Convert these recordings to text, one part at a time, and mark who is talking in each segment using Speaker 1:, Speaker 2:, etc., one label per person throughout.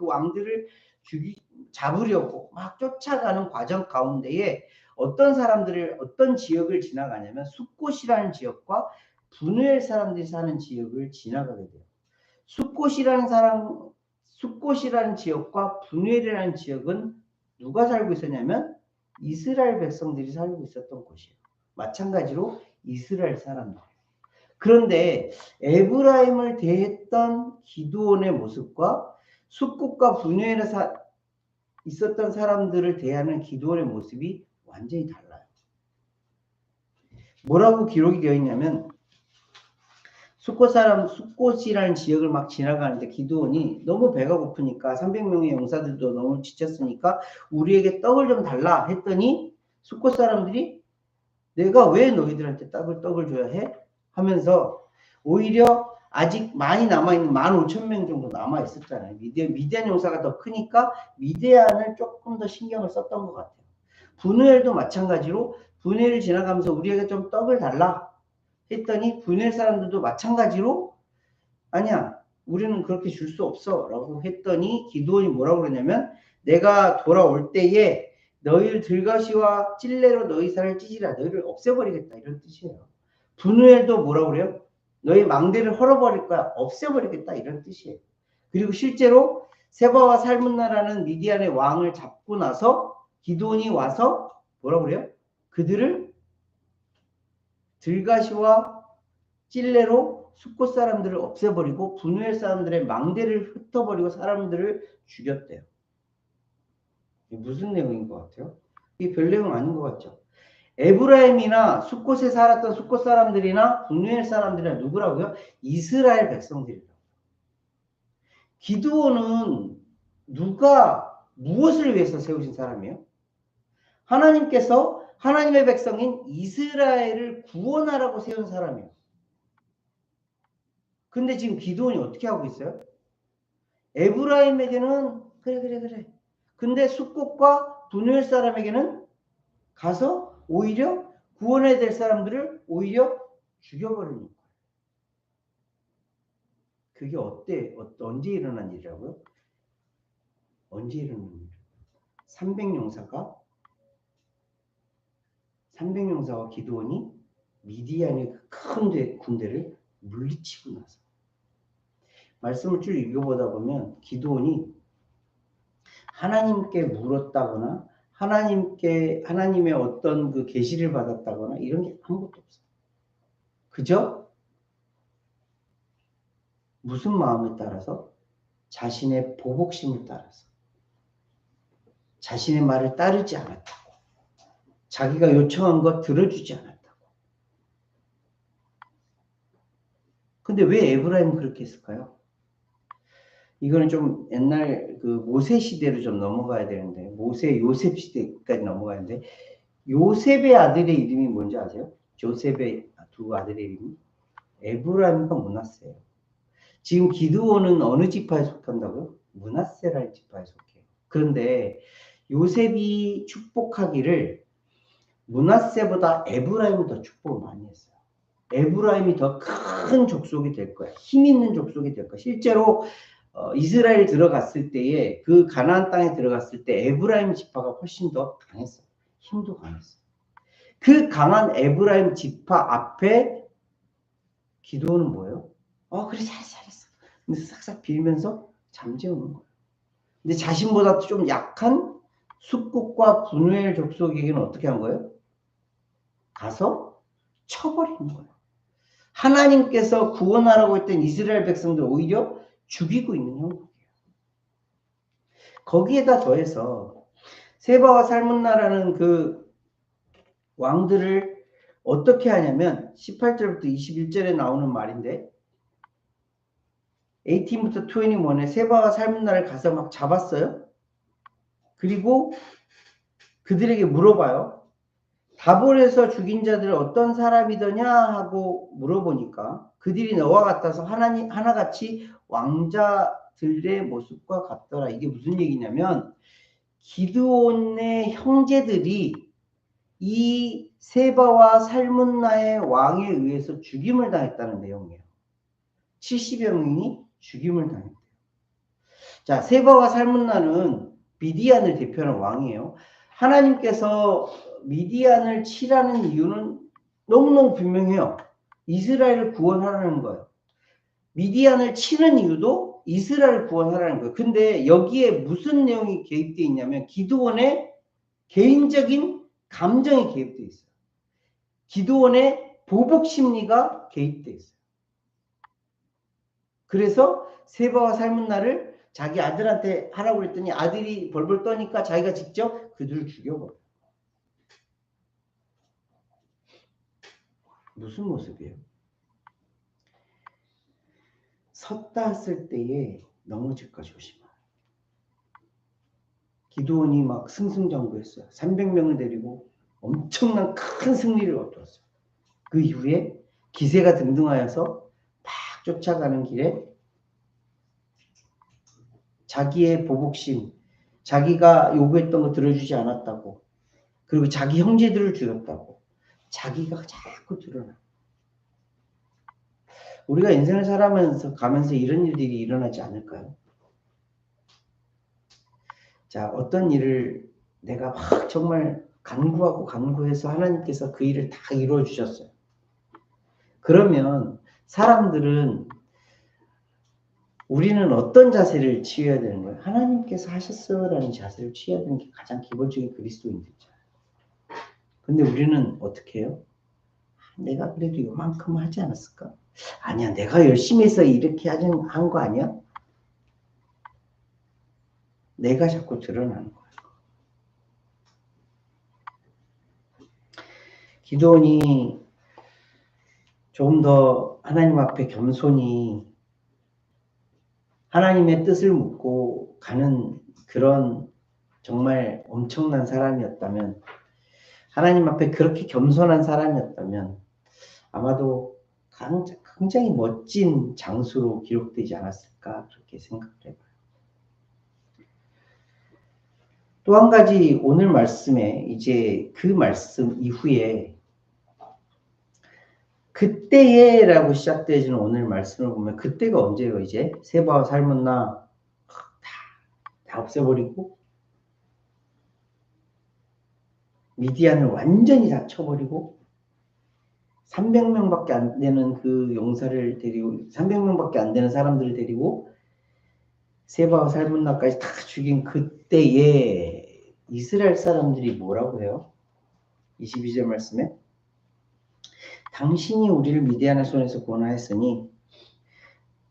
Speaker 1: 그 왕들을 잡으려고 막 쫓아가는 과정 가운데에 어떤 지역을 지나가냐면 숫곳이라는 지역과 분우엘 사람들이 사는 지역을 지나가게 돼요. 숫곳이라는 지역과 분우엘이라는 지역은 누가 살고 있었냐면 이스라엘 백성들이 살고 있었던 곳이에요. 마찬가지로 이스라엘 사람들. 그런데 에브라임을 대했던 기드온의 모습과 숫곳과 분우엘에 있었던 사람들을 대하는 기드온의 모습이 완전히 달라요. 뭐라고 기록이 되어 있냐면 숫곳이라는 지역을 막 지나가는데 기드온이 너무 배가 고프니까 300명의 용사들도 너무 지쳤으니까 우리에게 떡을 좀 달라 했더니 숫곳 사람들이 내가 왜 너희들한테 떡을 줘야 해? 하면서 오히려 아직 많이 남아있는 15,000명 정도 남아있었잖아요. 미디안 용사가 더 크니까 미디안을 조금 더 신경을 썼던 것 같아요. 분우엘도 마찬가지로 분우엘을 지나가면서 우리에게 좀 떡을 달라 했더니 분우엘 사람들도 마찬가지로 아니야 우리는 그렇게 줄 수 없어 라고 했더니 기드온이 뭐라고 그러냐면 내가 돌아올 때에 너희를 들가시와 찔레로 너희 살을 찢으라 너희를 없애버리겠다 이런 뜻이에요. 분우엘도 뭐라고 그래요? 너희 망대를 헐어버릴 거야 없애버리겠다 이런 뜻이에요. 그리고 실제로 세바와 살문나라는 미디안의 왕을 잡고 나서 기드온이 와서 뭐라고 그래요? 그들을 들가시와 찔레로 숫곳 사람들을 없애버리고 분우엘 사람들의 망대를 흩어버리고 사람들을 죽였대요. 이게 무슨 내용인 것 같아요? 이게 별 내용 아닌 것 같죠? 에브라임이나 숫곳에 살았던 숫곳 사람들이나 분우엘 사람들이나 누구라고요? 이스라엘 백성들이라고. 기드온은 누가 무엇을 위해서 세우신 사람이에요? 하나님께서 하나님의 백성인 이스라엘을 구원하라고 세운 사람이에요. 근데 지금 기드온이 어떻게 하고 있어요? 에브라임에게는 그래. 근데 숫곳과 분우엘 사람에게는 가서 오히려 구원해야 될 사람들을 오히려 죽여버리는 거예요. 그게 언제 일어난 일이라고요? 언제 일어난 일이에요? 300용사와 기드온이 미디안의 큰 군대를 물리치고 나서 말씀을 쭉 읽어보다 보면 기드온이 하나님께 물었다거나 하나님의 어떤 그 계시를 받았다거나 이런 게 아무것도 없어요. 그저 무슨 마음에 따라서? 자신의 보복심을 따라서. 자신의 말을 따르지 않았다고. 자기가 요청한 것 들어주지 않았다고. 근데 왜 에브라임은 그렇게 했을까요? 이거는 좀 옛날 그 모세 시대로 좀 넘어가야 되는데 요셉 시대까지 넘어가는데 요셉의 아들의 이름이 뭔지 아세요? 요셉의 두 아들의 이름이 에브라임과 므낫세예요. 지금 기드온은 어느 지파에 속한다고요? 므낫세라는 지파에 속해요. 그런데 요셉이 축복하기를 므낫세보다 에브라임이 더 축복을 많이 했어요. 에브라임이 더 큰 족속이 될 거야. 힘 있는 족속이 될 거야. 실제로 이스라엘 들어갔을 때에 그 가나안 땅에 들어갔을 때 에브라임 지파가 훨씬 더 강했어요. 힘도 강했어요. 그 강한 에브라임 지파 앞에 기도는 뭐예요? 그래 잘했어. 그래서 싹싹 빌면서 잠재우는 거예요. 근데 자신보다 좀 약한 숫곳과 분우엘 족속에게는 어떻게 한 거예요? 가서 쳐버리는 거예요. 하나님께서 구원하라고 했던 이스라엘 백성들 오히려 죽이고 있는 형국이에요. 거기에다 더해서 세바와 살문나라는 그 왕들을 어떻게 하냐면 18절부터 21절에 나오는 말인데 18부터 21에 세바와 살문나를 가서 막 잡았어요. 그리고 그들에게 물어봐요. 다볼에서 죽인 자들 어떤 사람이더냐 하고 물어보니까 그들이 너와 같아서 하나같이 왕자들의 모습과 같더라. 이게 무슨 얘기냐면 기드온의 형제들이 이 세바와 살문나의 왕에 의해서 죽임을 당했다는 내용이에요. 70여 명이 죽임을 당했대요. 자, 세바와 살문나는 미디안을 대표하는 왕이에요. 하나님께서 미디안을 치라는 이유는 너무너무 분명해요. 이스라엘을 구원하라는 거예요. 미디안을 치는 이유도 이스라엘을 구원하라는 거예요. 근데 여기에 무슨 내용이 개입되어 있냐면 기드온의 개인적인 감정이 개입되어 있어요. 기드온의 보복 심리가 개입되어 있어요. 그래서 세바와 살문나를 자기 아들한테 하라고 그랬더니 아들이 벌벌 떠니까 자기가 직접 그들을 죽여버려요. 무슨 모습이에요? 섰다 했을 때에 넘어질까 조심하라. 기드온이 막 승승장구했어요. 300명을 데리고 엄청난 큰 승리를 거두었어요. 그 이후에 기세가 등등하여서 막 쫓아가는 길에 자기의 보복심, 자기가 요구했던 거 들어주지 않았다고, 그리고 자기 형제들을 죽였다고, 자기가 자꾸 드러나. 우리가 인생을 살아가면서 가면서 이런 일들이 일어나지 않을까요? 자, 어떤 일을 내가 막 정말 간구하고 간구해서 하나님께서 그 일을 다 이루어 주셨어요. 그러면 사람들은 우리는 어떤 자세를 취해야 되는 거예요? 하나님께서 하셨어라는 자세를 취해야 되는 게 가장 기본적인 그리스도인들이잖아요. 근데 우리는 어떻게 해요? 내가 그래도 이만큼 하지 않았을까? 아니야, 내가 열심히 해서 이렇게 한 거 아니야? 내가 자꾸 드러나는 거예요. 기도원이 좀 더 하나님 앞에 겸손히 하나님의 뜻을 묻고 가는 그런 정말 엄청난 사람이었다면, 하나님 앞에 그렇게 겸손한 사람이었다면 아마도 굉장히 멋진 장수로 기록되지 않았을까 그렇게 생각을 해봐요. 또 한 가지 오늘 말씀에 이제 그 말씀 이후에 그때에라고 시작되어지는 오늘 말씀을 보면 그때가 언제예요? 이제 세바와 살문나 다 없애버리고 미디안을 완전히 다 쳐버리고 300명밖에 안 되는 그 용사를 데리고 300명밖에 안 되는 사람들을 데리고 세바와 살문나까지 다 죽인 그때에 이스라엘 사람들이 뭐라고 해요? 22절 말씀에 당신이 우리를 미디안의 손에서 구원하였으니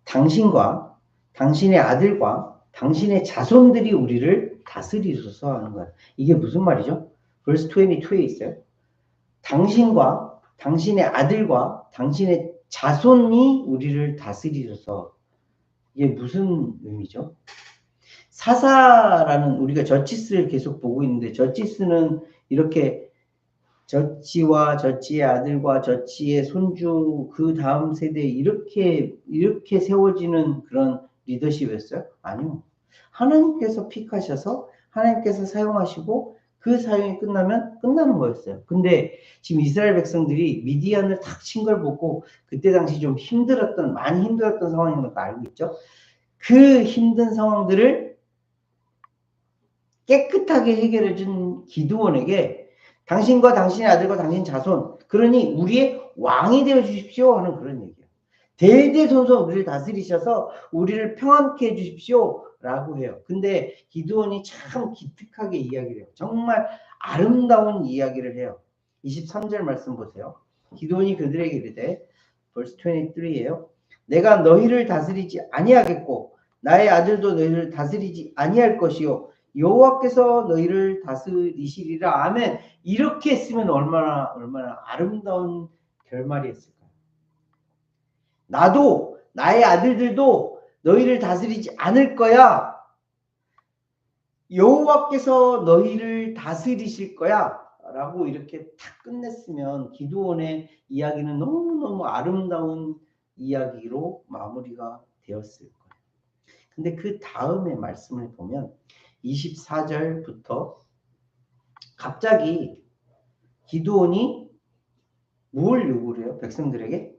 Speaker 1: 당신과 당신의 아들과 당신의 자손들이 우리를 다스리소서 하는 거예요. 이게 무슨 말이죠? verse 22에 있어요. 당신과 당신의 아들과 당신의 자손이 우리를 다스리소서. 이게 무슨 의미죠? 사사라는 우리가 저치스를 계속 보고 있는데 저치스는 이렇게 저치와 저치의 아들과 저치의 손주 그 다음 세대에 이렇게 세워지는 그런 리더십이었어요? 아니요. 하나님께서 픽하셔서 하나님께서 사용하시고 그 사용이 끝나면 끝나는 거였어요. 근데 지금 이스라엘 백성들이 미디안을 탁 친 걸 보고 그때 당시 좀 많이 힘들었던 상황인 것도 알고 있죠. 그 힘든 상황들을 깨끗하게 해결해 준 기드온에게 당신과 당신의 아들과 당신 자손, 그러니 우리의 왕이 되어 주십시오 하는 그런 얘기예요. 대대손손 우리를 다스리셔서 우리를 평안케 해 주십시오 라고 해요. 근데 기드온이 참 기특하게 이야기를 해요. 정말 아름다운 이야기를 해요. 23절 말씀 보세요. 기드온이 그들에게 이르되 verse 23예요. 내가 너희를 다스리지 아니하겠고 나의 아들도 너희를 다스리지 아니할 것이요 여호와께서 너희를 다스리시리라. 아멘. 이렇게 했으면 얼마나 아름다운 결말이었을까요? 나도 나의 아들들도 너희를 다스리지 않을 거야. 여호와께서 너희를 다스리실 거야. 라고 이렇게 탁 끝냈으면 기드온의 이야기는 너무너무 아름다운 이야기로 마무리가 되었을 거예요. 근데 그 다음의 말씀을 보면 24절부터 갑자기 기드온이 뭘 요구를 해요? 백성들에게?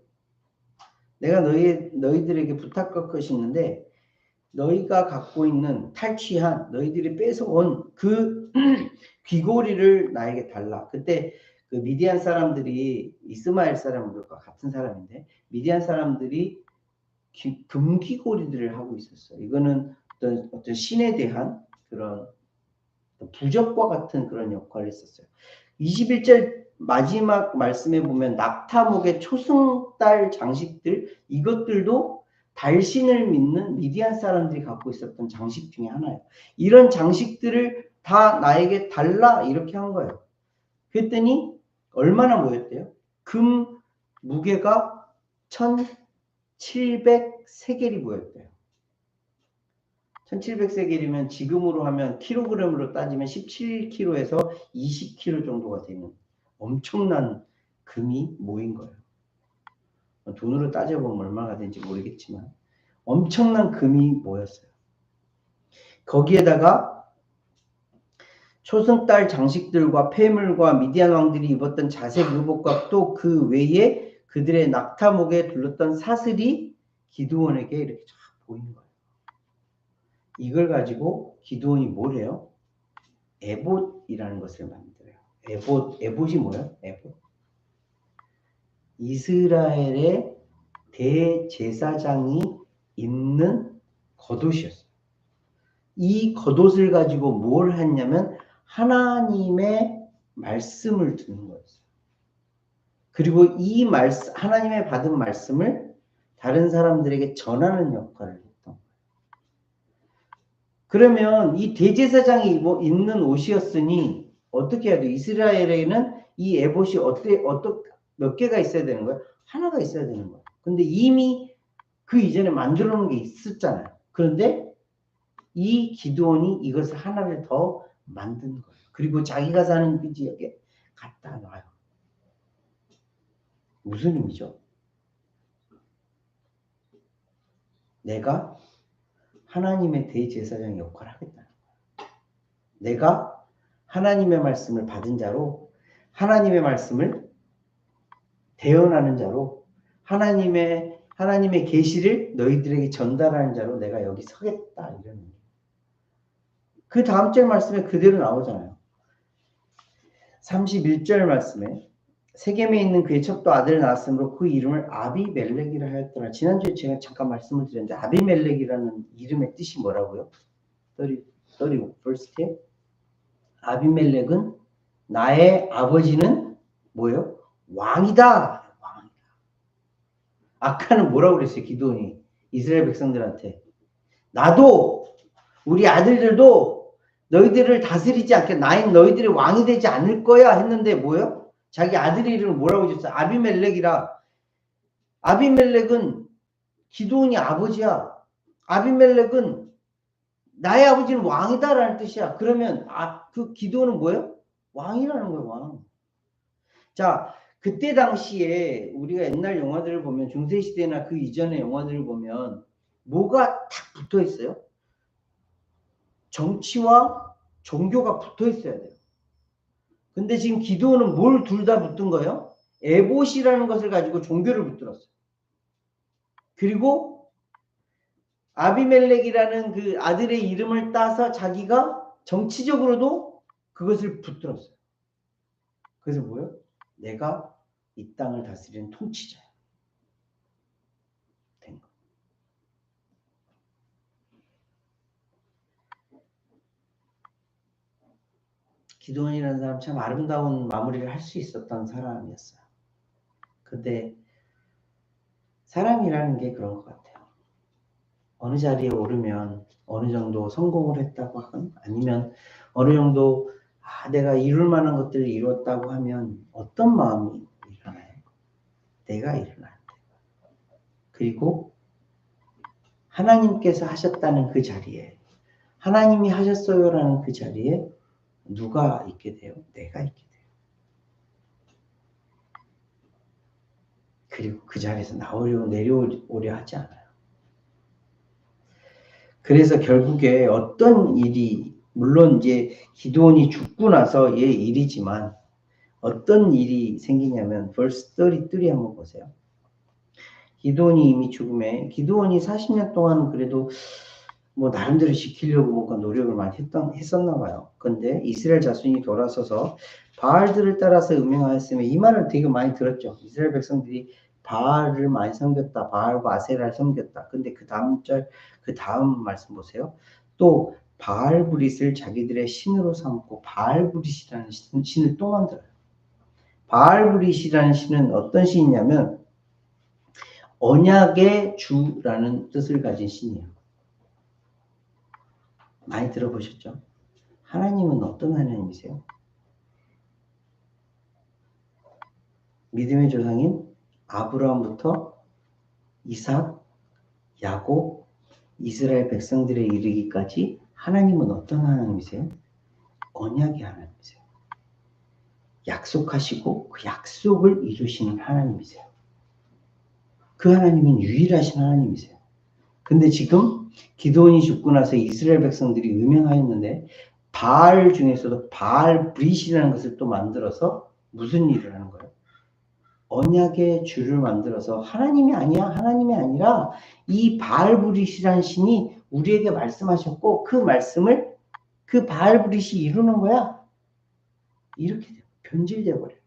Speaker 1: 내가 너희들에게 부탁할 것이 있는데 너희가 갖고 있는 탈취한 너희들이 뺏어온 그 귀고리를 나에게 달라. 그때 그 미디안 사람들이 이스마엘 사람들과 같은 사람인데 미디안 사람들이 금귀고리들을 하고 있었어요. 이거는 어떤 신에 대한 그런 부적과 같은 그런 역할을 했었어요. 21절 마지막 말씀에 보면 낙타목의 초승달 장식들 이것들도 달신을 믿는 미디안 사람들이 갖고 있었던 장식 중에 하나예요. 이런 장식들을 다 나에게 달라 이렇게 한 거예요. 그랬더니 얼마나 모였대요? 금 무게가 1700세겔이 모였대요. 1700세겔이면 지금으로 하면 킬로그램으로 따지면 17kg에서 20kg 정도가 되는 엄청난 금이 모인 거예요. 돈으로 따져보면 얼마가 되는지 모르겠지만 엄청난 금이 모였어요. 거기에다가 초승달 장식들과 폐물과 미디안 왕들이 입었던 자색 의복과 또 그 외에 그들의 낙타목에 둘렀던 사슬이 기드온에게 이렇게 쫙 보이는 거예요. 이걸 가지고 기드온이 뭘 해요? 에봇이라는 것을 만들어요. 에봇이 뭐예요? 에봇. 이스라엘의 대제사장이 입는 겉옷이었어요. 이 겉옷을 가지고 뭘 했냐면 하나님의 말씀을 두는 거였어요. 그리고 이 말씀, 하나님의 받은 말씀을 다른 사람들에게 전하는 역할을 했던 거예요. 그러면 이 대제사장이 입는 옷이었으니 어떻게 해야 돼요? 이스라엘에는 이 에봇이 몇 개가 있어야 되는 거예요? 하나가 있어야 되는 거예요. 근데 이미 그 이전에 만들어 놓은 게 있었잖아요. 그런데 이 기드온이 이것을 하나를 더 만든 거예요. 그리고 자기가 사는 그 지역에 갖다 놔요. 무슨 의미죠? 내가 하나님의 대제사장 역할을 하겠다는 거예요. 내가 하나님의 말씀을 받은 자로 하나님의 말씀을 대언하는 자로 하나님의 계시를 너희들에게 전달하는 자로 내가 여기 서겠다 이런 의미. 그 다음 절 말씀에 그대로 나오잖아요. 31절 말씀에 세겜에 있는 그의 첩도 아들을 낳았으므로 그 이름을 아비멜렉이라 하였더라. 지난주에 제가 잠깐 말씀을 드렸는데 아비멜렉이라는 이름의 뜻이 뭐라고요? 30 verse 10. 아비멜렉은 나의 아버지는 뭐예요? 왕이다. 왕이다. 아까는 뭐라고 그랬어요? 기드온이 이스라엘 백성들한테 나도 우리 아들들도 너희들을 다스리지 않게 나인 너희들이 왕이 되지 않을 거야 했는데 뭐예요? 자기 아들 이름을 뭐라고 줬어요? 아비멜렉이라. 아비멜렉은 기드온이 아버지야. 아비멜렉은 나의 아버지는 왕이다라는 뜻이야. 그러면 그 기드온은 뭐예요? 왕이라는 거예요. 왕. 자, 그때 당시에 우리가 옛날 영화들을 보면 중세시대나 그 이전의 영화들을 보면 뭐가 탁 붙어 있어요? 정치와 종교가 붙어 있어야 돼요. 근데 지금 기드온은 뭘 둘 다 붙은 거예요? 에봇이라는 것을 가지고 종교를 붙들었어요. 그리고 아비멜렉이라는 그 아들의 이름을 따서 자기가 정치적으로도 그것을 붙들었어요. 그래서 뭐예요? 내가 이 땅을 다스리는 통치자야. 된 거. 기드온이라는 사람 참 아름다운 마무리를 할 수 있었던 사람이었어요. 근데 사람이라는 게 그런 것 같아요. 어느 자리에 오르면 어느 정도 성공을 했다고 하건 아니면 어느 정도 내가 이룰 만한 것들을 이뤘다고 하면 어떤 마음이 일어나요? 내가 일어날 때. 그리고 하나님께서 하셨다는 그 자리에 하나님이 하셨어요라는 그 자리에 누가 있게 돼요? 내가 있게 돼요. 그리고 그 자리에서 내려오려 하지 않아요. 그래서 결국에 어떤 일이 물론 이제 기드온이 죽고 나서의 일이지만 어떤 일이 생기냐면 verse 33 한번 보세요. 기드온이 이미 죽음에 기드온이 40년 동안 그래도 뭐 나름대로 지키려고 뭔가 노력을 많이 했었나 봐요. 근데 이스라엘 자손이 돌아서서 바알들을 따라서 음행하였으면 이 말을 되게 많이 들었죠. 이스라엘 백성들이 바알을 많이 섬겼다. 바알과 아세라를 섬겼다. 근데 그 다음 말씀 보세요. 또 바알브릿을 자기들의 신으로 삼고 바알브릿이라는 신을 또 만들어요. 바알브릿이라는 신은 어떤 신이냐면 언약의 주라는 뜻을 가진 신이에요. 많이 들어보셨죠? 하나님은 어떤 하나님이세요? 믿음의 조상인 아브라함부터 이삭, 야곱, 이스라엘 백성들에 이르기까지 하나님은 어떤 하나님이세요? 언약의 하나님이세요. 약속하시고 그 약속을 이루시는 하나님이세요. 그 하나님은 유일하신 하나님이세요. 근데 지금 기드온이 죽고 나서 이스라엘 백성들이 음행하였는데 바알 중에서도 바알 브릿이라는 것을 또 만들어서 무슨 일을 하는 거예요? 언약의 주를 만들어서 하나님이 아니라 이 바알 브릿이라는 신이 우리에게 말씀하셨고 그 말씀을 그 바알 브릿이 이루는 거야. 이렇게 변질돼 버려요.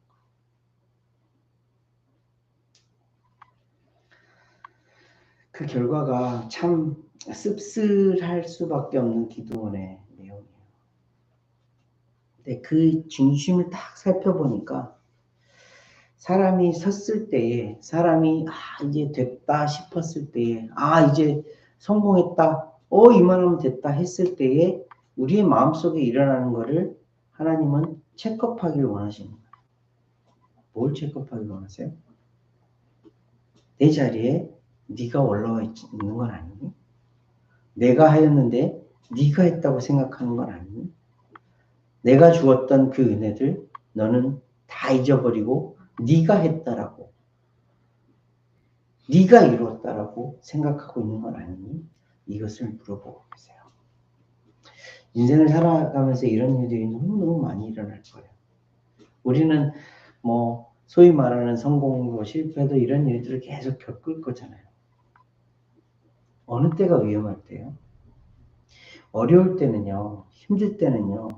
Speaker 1: 그 결과가 참 씁쓸할 수밖에 없는 기도원의 내용이에요. 근데 그 중심을 딱 살펴보니까 사람이 섰을 때에 사람이 이제 됐다 싶었을 때에 이제 성공했다 이만하면 됐다 했을 때에 우리의 마음속에 일어나는 것을 하나님은 체크업하기를 원하시는 거예요. 뭘 체크업하기를 원하세요? 내 자리에 네가 올라와 있는 건 아니니? 내가 하였는데 네가 했다고 생각하는 건 아니니? 내가 주었던 그 은혜들 너는 다 잊어버리고 네가 했다라고 네가 이루었다라고 생각하고 있는 건 아니니? 이것을 물어보고 계세요. 인생을 살아가면서 이런 일들이 너무너무 많이 일어날 거예요. 우리는 뭐 소위 말하는 성공도 실패도 이런 일들을 계속 겪을 거잖아요. 어느 때가 위험할 때요? 어려울 때는요, 힘들 때는요,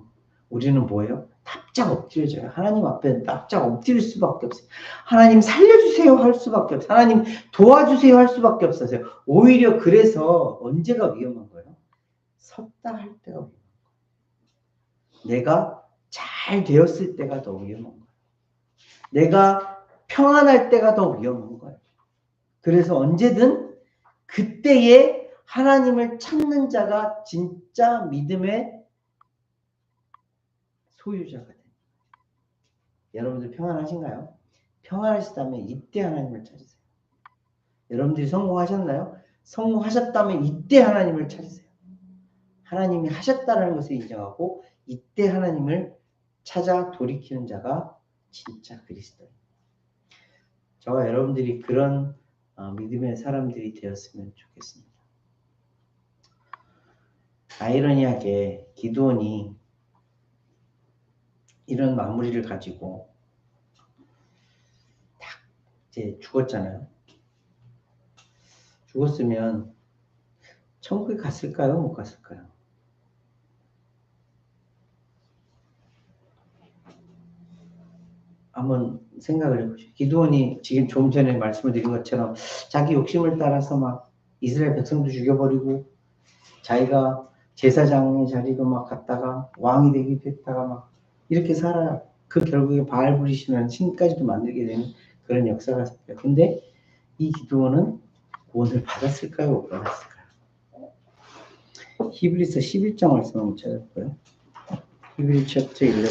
Speaker 1: 우리는 뭐예요? 납작 엎드려져요. 하나님 앞에 납작 엎드릴 수밖에 없어요. 하나님 살려주세요 할 수밖에 없어요. 하나님 도와주세요 할 수밖에 없어요. 오히려 그래서 언제가 위험한 거예요? 섰다 할 때가 위험한 거예요. 내가 잘 되었을 때가 더 위험한 거예요. 내가 평안할 때가 더 위험한 거예요. 그래서 언제든 그때에 하나님을 찾는 자가 진짜 믿음의 소유자가 됩니다. 여러분들 평안하신가요? 평안하시다면 이때 하나님을 찾으세요. 여러분들이 성공하셨나요? 성공하셨다면 이때 하나님을 찾으세요. 하나님이 하셨다는 것을 인정하고 이때 하나님을 찾아 돌이키는 자가 진짜 그리스도입니다. 저와 여러분들이 그런 믿음의 사람들이 되었으면 좋겠습니다. 아이러니하게 기드온이 이런 마무리를 가지고 딱 이제 죽었잖아요. 죽었으면 천국에 갔을까요? 못 갔을까요? 한번 생각을 해보시죠. 기드온이 지금 좀 전에 말씀을 드린 것처럼 자기 욕심을 따라서 막 이스라엘 백성도 죽여버리고 자기가 제사장의 자리도 막 갔다가 왕이 되기도 했다가 막 이렇게 살아요. 그 결국에 바알브릿이라는 신까지도 만들게 되는 그런 역사가 있어요. 근데 이 기드온은 구원을 받았을까요? 못 받았을까요? 히브리서 11장 말씀 한번 찾아볼까요? 히브리 챕터 11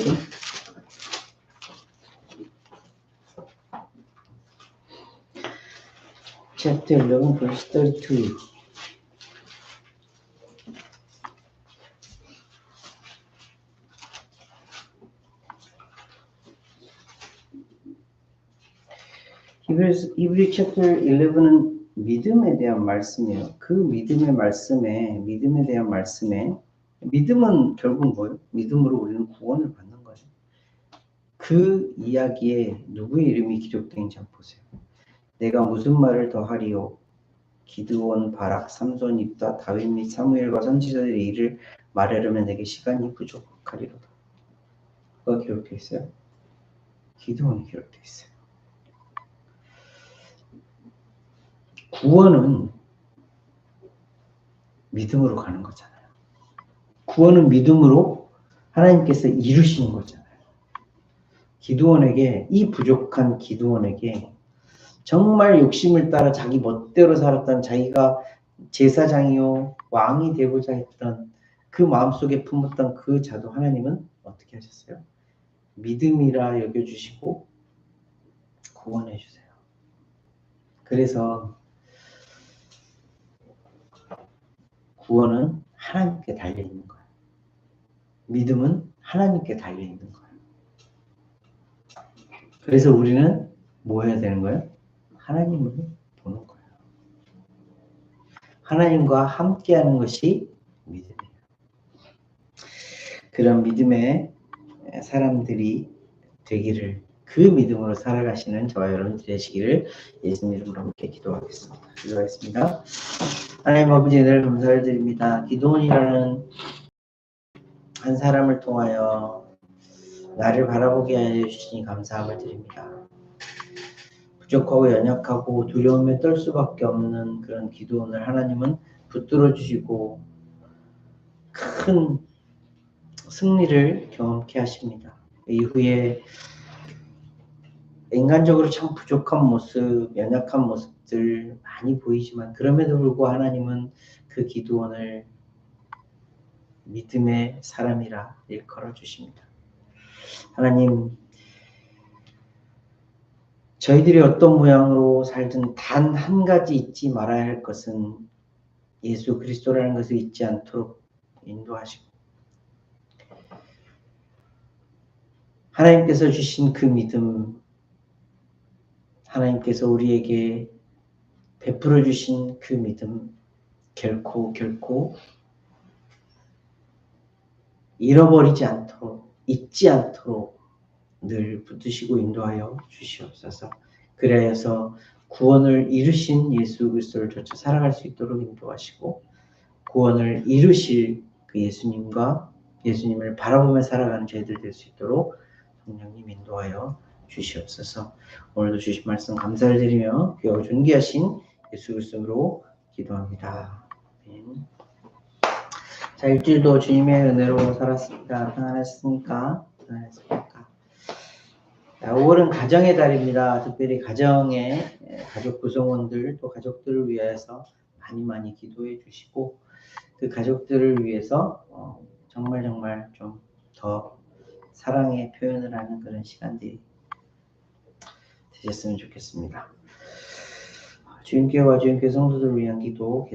Speaker 1: chapter 11 verse 32 히브리 챕터 11은 믿음에 대한 말씀이에요. 그 믿음의 믿음에 대한 말씀에 믿음은 결국 뭐예요? 믿음으로 우리는 구원을 받는 거예요. 그 이야기에 누구의 이름이 기록된지 한번 보세요. 내가 무슨 말을 더 하리요? 기드온, 바락, 삼손, 입다, 다윗 및 사무엘과 선지자들의 일을 말하려면 내게 시간이 부족하리로다. 뭐가 기록되어 있어요? 기드온이 기록되어 있어요. 구원은 믿음으로 가는 거잖아요. 구원은 믿음으로 하나님께서 이루시는 거잖아요. 기드온에게, 이 부족한 기드온에게 정말 욕심을 따라 자기 멋대로 살았던, 자기가 제사장이요 왕이 되고자 했던 그 마음속에 품었던 그 자도 하나님은 어떻게 하셨어요? 믿음이라 여겨주시고 구원해 주세요. 그래서 구원은 하나님께 달려있는 거예요. 믿음은 하나님께 달려있는 거예요. 그래서 우리는 뭐 해야 되는 거예요? 하나님을 보는 거예요. 하나님과 함께하는 것이 믿음이에요. 그런 믿음의 사람들이 되기를, 그 믿음으로 살아가시는 저와 여러분 되시기를 예수님 이름으로 함께 기도하겠습니다. 기도하겠습니다. 하나님 아버지, 늘 감사를 드립니다. 기드온이라는 한 사람을 통하여 나를 바라보게 하여 주시니 감사함을 드립니다. 부족하고 연약하고 두려움에 떨 수밖에 없는 그런 기드온을 하나님은 붙들어 주시고 큰 승리를 경험케 하십니다. 이후에 인간적으로 참 부족한 모습, 연약한 모습들 많이 보이지만 그럼에도 불구하고 하나님은 그 기드온을 믿음의 사람이라 일컬어 주십니다. 하나님, 저희들이 어떤 모양으로 살든 단 한 가지 잊지 말아야 할 것은 예수 그리스도라는 것을 잊지 않도록 인도하시고, 하나님께서 주신 그 믿음, 하나님께서 우리에게 베풀어 주신 그 믿음, 결코 잃어버리지 않도록, 잊지 않도록 늘 붙드시고 인도하여 주시옵소서. 그래서 구원을 이루신 예수 그리스도를 쫓아 살아갈 수 있도록 인도하시고, 구원을 이루실 그 예수님과 예수님을 바라보며 살아가는 저희들 될 수 있도록 성령님 인도하여 주시옵소서. 오늘도 주신 말씀 감사를 드리며 귀하고 존귀하신 예수 그리스도로 기도합니다. 아멘. 자, 일주일도 주님의 은혜로 살았습니다. 평안했습니까? 평안했습니까? 5월은 가정의 달입니다. 특별히 가정의 가족 구성원들, 또 가족들을 위해서 많이 기도해 주시고, 그 가족들을 위해서 정말 좀 더 사랑의 표현을 하는 그런 시간들이 되셨으면 좋겠습니다. 주님께와 주님께 성도들을 위한 기도